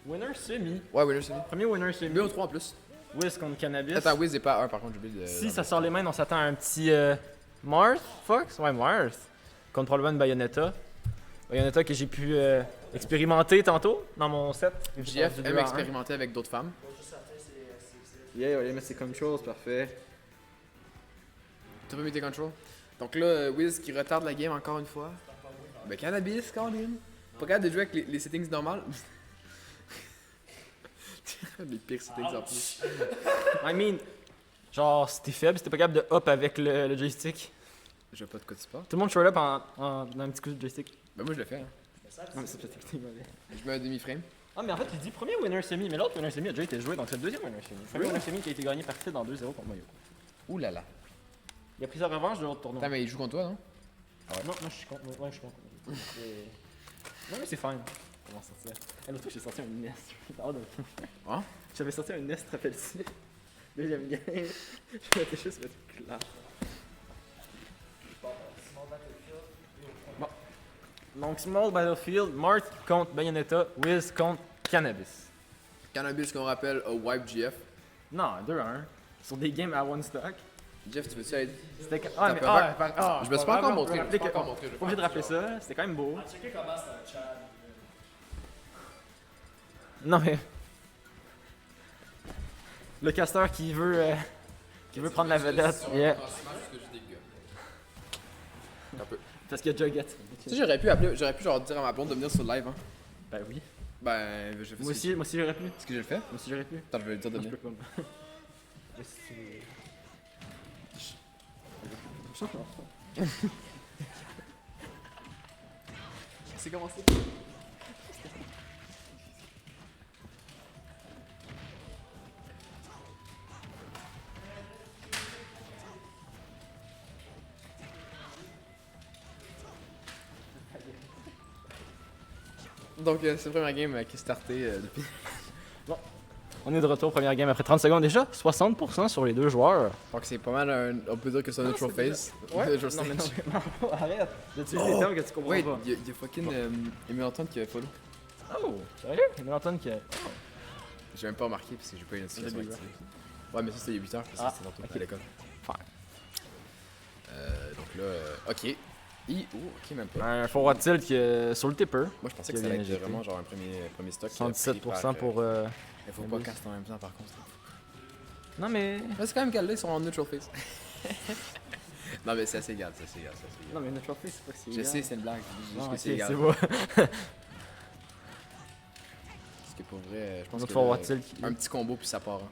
Winner semi. Ouais, winner semi. Premier winner semi. 2 ou 3 en plus. Wiz contre Cannabis. Attends, Wiz n'est pas 1 par contre, j'ai oublié de. Si ça sort les mains, on s'attend à un petit Marth Fox? Ouais, Marth. Contre probablement une Bayonetta. Bayonetta que j'ai pu expérimenter tantôt dans mon set. JF aime expérimenter avec d'autres femmes. Yeah, ouais, mais c'est control, c'est parfait. Tu peux muter control. Donc là, Wiz qui retarde la game encore une fois. Ben, Cannabis, Colin. Pas capable de jouer avec les settings normales. Les pires settings en plus. I mean, genre, si t'es faible, si t'es pas capable de hop avec le joystick. Je vois pas de quoi tu parles. Tout le monde short up dans un petit coup de joystick. Ben, moi je le fais. Hein. Non, mais c'est peut-être que t'es mauvais. Je mets un demi-frame. Ah, mais en fait, il dit premier winner semi, mais l'autre winner semi a déjà été joué, donc c'est le deuxième winner semi. Le premier winner semi qui a été gagné par Sid en 2-0 contre Mayo. Ouh là là. Il a pris sa revanche de l'autre tournoi. Attends, mais il joue contre toi, non? Non, moi je suis contre. Ouais, je suis contre. Non, mais c'est fine. Comment sortir? L'autre fois, j'ai sorti un Nest. Hein? J'avais sorti un Nest, rappelle-tu? Deuxième game. Je m'étais juste mettre clair. Bon. Donc, Small Battlefield, Marth contre Bayonetta, Wiz contre Cannabis. Cannabis qu'on rappelle a wipe GF. Non, 2-1. Sur des games à one stock. Jeff, tu veux ça aider? C'était. Ah, mais. Je me suis pas encore montré. Pas obligé de rappeler ça, c'était quand même beau. Checker comment c'est un chat. Non, mais. Le casteur qui veut prendre la vedette. Yeah. Un peu. Parce qu'il y a Jugget. Tu sais, j'aurais pu genre dire à ma blonde de venir sur le live, hein. Ben oui. Ben, je fais Moi aussi j'aurais pu. Est-ce que je le fais? Moi aussi j'aurais pu. Attends, je vais lui dire de Non, je venir. peux pas. Mais si tu veux. C'est commencé. Donc, c'est la première game qui est startée depuis. On est de retour, première game après 30 secondes déjà. 60% sur les deux joueurs. Donc, c'est pas mal on peut dire que c'est un neutral phase. Ouais. Neutral Non, mais stage. non, arrête d'utiliser des termes que tu comprends Ouais, pas. il y a fucking Emile Antoine qui a follow. Oh, sérieux? Il y a Antoine qui a. J'ai même pas remarqué parce que j'ai pas eu une notification J'ai vu, activée. Ouais, mais ça c'était il y a 8 heures parce Ah, que c'était tantôt ok. à l'école. Fine. Donc là, ok. Ok, même pas. Un forward tilt qui est sur le tipper. Moi je pensais qui que a ça allait bien être injecté. vraiment genre un premier stock. 77% pour. Il faut pas caster en même temps par contre. Non, mais. Mais c'est quand même calé, ils sont en neutral phase. Non, mais c'est assez égal, Non, mais notre face, c'est pas si. Je sais, c'est une blague. Je dis juste Non, que ok, c'est égal. c'est beau. Parce que pour vrai, je pense Notre que forward tilt qui- un petit combo puis ça part. Hein.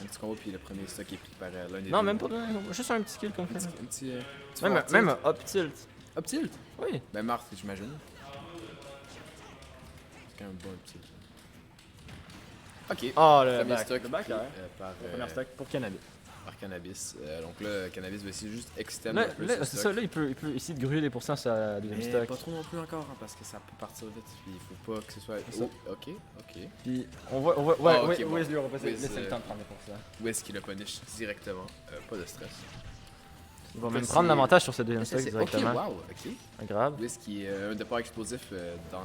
Un petit combo puis le premier stock est pris par l'un des deux. Non, même pas de. Juste un petit kill comme ça. Un petit Même, forward même tilt. un up tilt. Up tilt. Oui. Ben Marthe, j'imagine. C'est quand même bon up tilt. Ok. Ah, le Premier back. stock Le back, pris, ouais. par, Premier stock pour Cannabis. par Cannabis. Donc là, Cannabis va essayer juste extend Là, un peu là, ce c'est stock. ça, là, il peut essayer de gruger des pourcents sur la deuxième Mais stock. pas trop non plus encore, hein, parce que ça peut partir vite. Puis il faut pas que ce soit. C'est ça. Oh, ok. Puis, on voit, ouais, Ah, ok, oui, bon. Wiz lui aura pas Wiz, laissé le temps de prendre les pourcents. Où est-ce qu'il le punish directement? Pas de stress. Il va Donc même là, prendre c'est- l'avantage sur cette deuxième Ça, stock c'est- directement. Ok, wow, ok. Agréable. Où est-ce qui est un départ explosif dans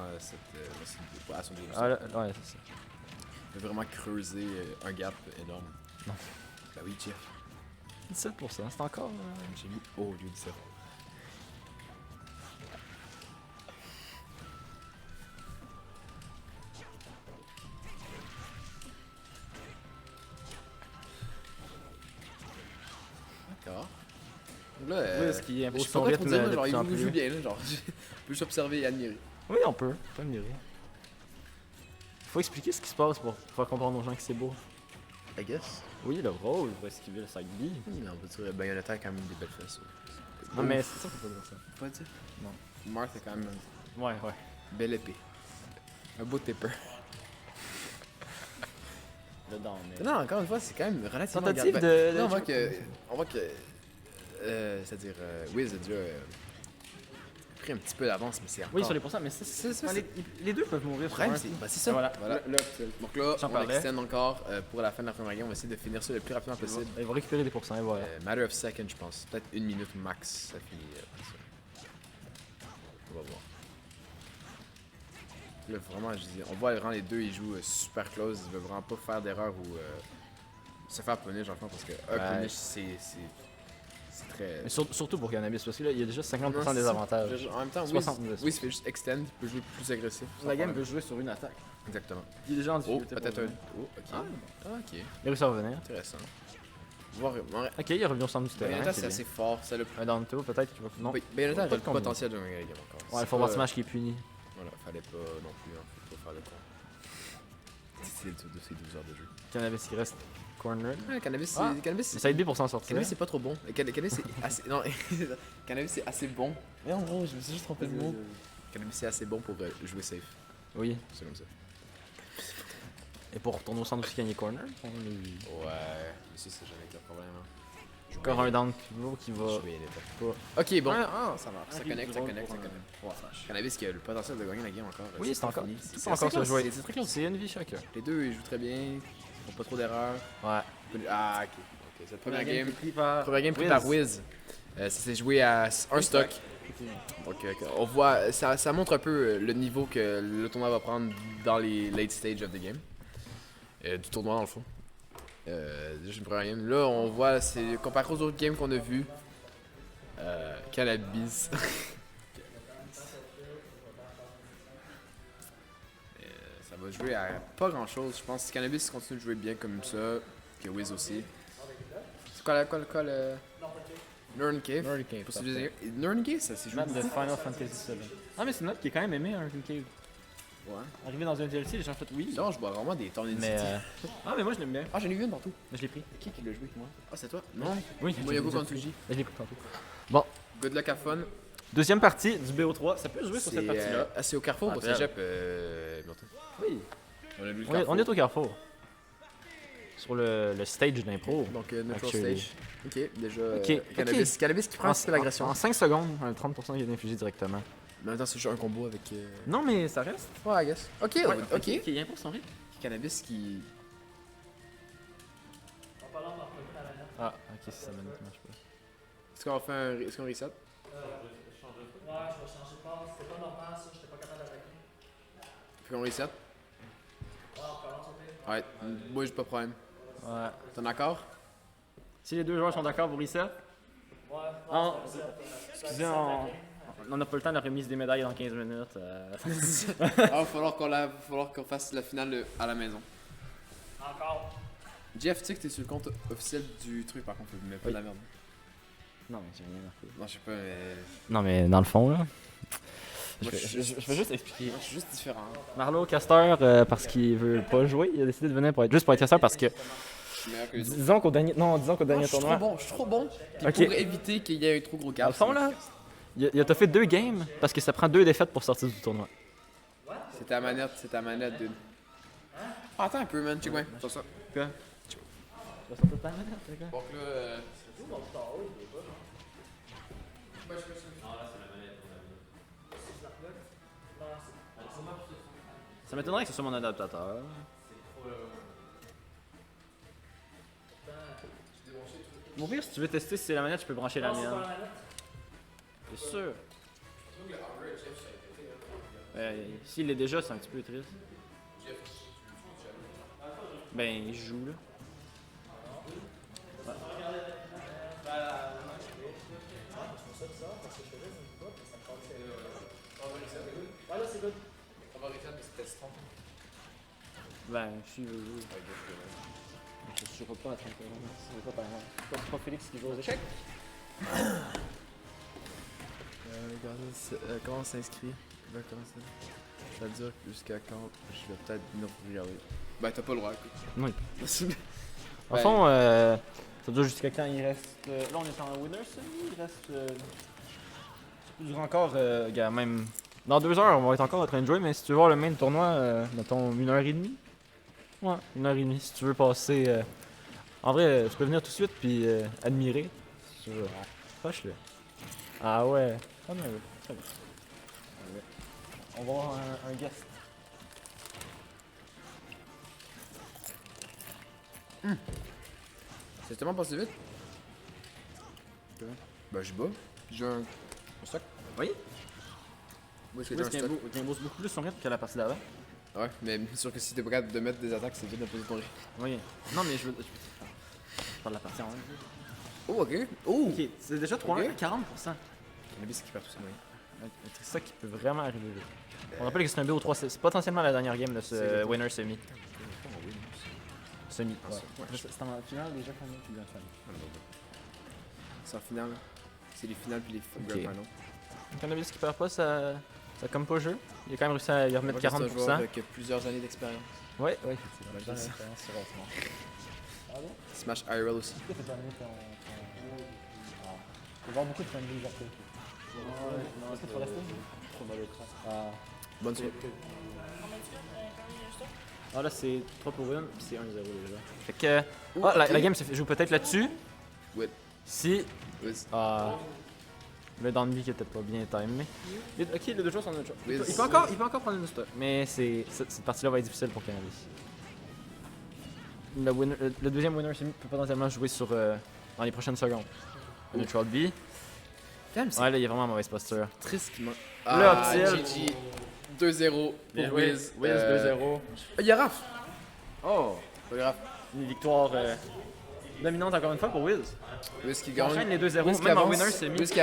à son deuxième Ah, là, stock. ouais, c'est ça. Il peut vraiment creuser un gap énorme. Non. Bah oui, Jeff. 17%, c'est encore. J'ai mis haut au lieu de ça. D'accord. Donc là, Wiz qui je impose sais pas son quoi rythme trop dire, de genre, plus en il joue plus. bien, là, genre, je peux juste observer et admirer. Oui, on peut admirer. Faut expliquer ce qui se passe pour faire comprendre aux gens que c'est beau. I guess. Oui, le rôle va esquiver le side B. Mais on peut dire Bayonetta a quand même des belles fesses. Non, mais c'est ça qu'il faut dire ça. Faut pas dire. Non. Marthe a quand même Ouais, ouais. une belle épée. Un beau tipper. Dedans, mais. Non, encore une fois, c'est quand même relativement... Tentative garde- de- Non, on voit que... c'est-à-dire, Wiz a déjà pris un petit peu d'avance, mais c'est encore... Oui, sur les pourcents, mais C'est ça, enfin, les deux peuvent mourir Le sur problème, un c'est coup. bah, c'est ça. Voilà. Voilà. Donc là, J'en on parlais. extend encore pour la fin de la première game. On va essayer de finir ça le plus rapidement possible. Il va récupérer des pourcents et voilà. Matter of second, je pense. Peut-être 1 minute max, ça finit comme ça. On va voir. Là, vraiment, je dis, on voit vraiment les deux, ils jouent super close. Ils veulent vraiment pas faire d'erreur ou se faire punish, en fait, parce que un punish, c'est très. Mais surtout pour Cannabis, parce que là, il y a déjà 50% Non, des c'est- avantages. En même temps, 70. oui, il fait juste extend, il peut jouer plus agressif. sans La game problème. veut jouer sur une attaque. Exactement. Il est déjà en Oh, difficulté. peut-être pour un. jouer. Oh, ok. Ah, ok. Il a réussi à revenir. Intéressant. Voir. Ok, il est revenu au centre du terrain. Bayonetta, c'est c'est bien. assez fort. Ça le. Un down two, peut-être qu'il va. Non. Bayonetta a Pas le de combo. potentiel de gagner la game encore. Ouais, il C'est faut voir pas- ce match qui est puni. Voilà, fallait pas non plus, hein, faut pas faire le con. C'est de ces 12 heures de jeu. Cannabis qui reste corner. Ouais, cannabis, Ah. cannabis, Mais ça aide bien pour s'en sortir. cannabis, c'est pas trop bon. Cannabis, c'est assez. Non, cannabis, c'est assez bon. Mais en gros, je me suis juste trompé de mot. Cannabis, c'est assez bon pour jouer safe. Oui. C'est comme ça. Et pour retourner au centre aussi gagner corner. Ouais, mais ça, c'est jamais été un problème. Hein. Encore un down pivot qui va. Je vais y aller, pas. Ok, bon. Ah, ça marche. Ça connecte, ça connecte, ça connecte. Cannabis qui a le potentiel de gagner la game encore. Oui, c'est encore. fini. C'est encore se jouer. C'est très close. C'est une vie chacun. Les deux, ils jouent très bien. Ils font pas trop d'erreurs. Ouais. Ah, ok. Ok, cette première game. Première Game pris par Wiz. Ça s'est joué à un stock. Donc, on voit, ça montre un peu le niveau que le tournoi va prendre dans les late stage of the game. Du tournoi, dans le fond. Juste une première game. Là, on voit, c'est comparé aux autres games qu'on a vu. Cannabis. Ça va jouer à pas grand chose. Je pense que Cannabis continue de jouer bien comme ça. Que Wiz aussi. C'est quoi le. Northern Cave. Northern Cave, Pour se dire, Northern Cave, ça s'est joué Map de beaucoup. Final Fantasy VII. Ah, mais c'est une note qui est quand même aimée, un Cave. Ouais. Arrivé dans un DLC, les gens ont fait oui. Non, je vois vraiment des Tornado Mais. City. Ah, mais moi je l'aime bien. Ah, j'en ai vu une tantôt. Mais je l'ai pris. Qui l'a joué avec moi? Ah, c'est toi? Non. Oui, Moyago je l'ai contre pris. Fuji. Je l'ai pris tantôt. Good luck à fun. Deuxième partie du BO3. Ça peut jouer sur C'est cette partie-là. c'est au Carrefour, Ah, au bien. cégep, Milton. Oui. On a vu le On est au Carrefour. Sur le stage d'impro. Donc, neutral Actually. stage. Ok, déjà. Ok, Cannabis. Cannabis qui prend un petit peu l'agression. En 5 secondes, un 30% qui est infligé directement. Mais en même temps, c'est juste un combo avec. Non, mais ça reste. Ouais, I guess. Ok, ok. il y a un pour son rythme. Cannabis qui. Ah, ok, si ça marche pas. Est-ce qu'on fait un. Est-ce qu'on reset? Ouais, je vais changer de passe. C'était pas normal ça, j'étais pas capable d'attaquer. Fait qu'on reset? Ouais, on recommence au pire. Ouais, moi j'ai pas de problème. Ouais. T'en accord? Si les deux joueurs sont d'accord pour reset, Ouais, Ah, non, c'est ça. excusez, on n'a pas le temps de la remise des médailles dans 15 minutes. Ah, il va falloir qu'on fasse la finale à la maison. Encore. Jeff, tu sais que t'es sur le compte officiel du truc par contre, mais pas de la merde. Non, mais j'ai rien marqué. Non, je sais pas, mais. Non, mais dans le fond, là. Moi, Je vais juste expliquer. Moi, je suis juste différent. Marlo Caster, parce qu'il veut pas jouer, il a décidé de venir juste pour être caster parce que. Je suis meilleur que les autres. Disons qu'au dernier Je suis tournoi. trop bon. Puis Ok. pour éviter qu'il y ait un trop gros Dans gap. le fond, là, il a fait 2 games parce que ça prend 2 défaites pour sortir du tournoi. C'est ta manette, dude. Ah, attends un peu, man, check bien. C'est ça. Quoi? Donc là. Ça m'étonnerait que ce soit mon adaptateur. Mon pire, si tu veux tester si c'est la manette, tu peux brancher la Non, c'est pas mienne. la manette. C'est sûr. S'il l'est déjà, c'est un petit peu triste. Ben, il joue là. Ouais, là, c'est good. Ben, si il veut jouer. Je suis pas à 30 secondes. C'est pas par exemple. C'est pas Félix qui joue aux échecs. Comment on s'inscrit? Ça dure jusqu'à quand? Je vais peut-être venir regarder. Ben, t'as pas le droit, écoute. Oui. En Ben- fond, ça dure jusqu'à quand il reste. Là, on est en winner semi. Il reste. Ça dure encore, gars, même. Dans 2 heures, on va être encore en train de jouer, mais si tu veux voir le main tournoi, mettons 1h30. Ouais, 1h30. Si tu veux passer. En vrai, tu peux venir tout de suite puis admirer. Si tu veux. Fâche-le. Ah ouais. Ah non, oui. Très bien. Ouais. On va avoir un guest. C'est tellement passé vite. Ben, je bats. J'ai un stock. Oui? Wiz qui Wiz est qui un stock. impose beaucoup plus son rythme que la partie d'avant. Ouais, mais c'est sûr que si t'es pas capable de mettre des attaques, c'est vite d'imposer ton rythme. Oui. Non, mais je parle de la partie en vrai. Oh, ok. Oh! Ok, c'est déjà 3 Ok. 40%. Cannabis qui perd tout ça, oui. C'est ça qui peut vraiment arriver vite. On rappelle que c'est un BO3, c'est potentiellement la dernière game de C'est ce exactement. winner semi. Semi. Ah, Ouais. ouais. C'est en finale déjà qu'on a plus bien fait. C'est en finale. C'est les finales puis les Ok. grand finals. Cannabis qui perd pas, ça comme pas jeu. Il a quand même réussi à y remettre Moi, c'est un joueur 40%. avec plusieurs années d'expérience. Ouais, ouais, Ouais, effectivement. c'est ça. Ah bon? Smash IRL aussi. Pourquoi t'as pas mis ton. Il va y avoir beaucoup de friendly après. Est-ce que tu vas rester? Trop mal au crâne. Ah. Bonne suite. Ah là c'est 3 pour 1 puis c'est 1-0 déjà. Fait que. Ah, la game se joue peut-être là-dessus. Ouais. Si. Wiz. Ah. Le downbeat qui était pas bien timé. Ok, les deux joueurs sont en autre chose. Wiz. Il peut encore prendre une stock. Mais cette partie-là va être difficile pour Cannabis. Le deuxième winner peut potentiellement jouer sur dans les prochaines secondes. Un neutral B. Damn, c'est Ouais, là il y a vraiment mauvaise posture. triste qu'il manque. Le Ah, up-tilt. GG. 2-0 Bien pour Wiz. Wiz 2-0. Il y a Raph. Oh! Pas grave. Une victoire dominante encore une fois pour Wiz. Wiz qui Il gagne. enchaîne les 2-0, Wiz qui même en avance. winner semi. Wiz qui avance.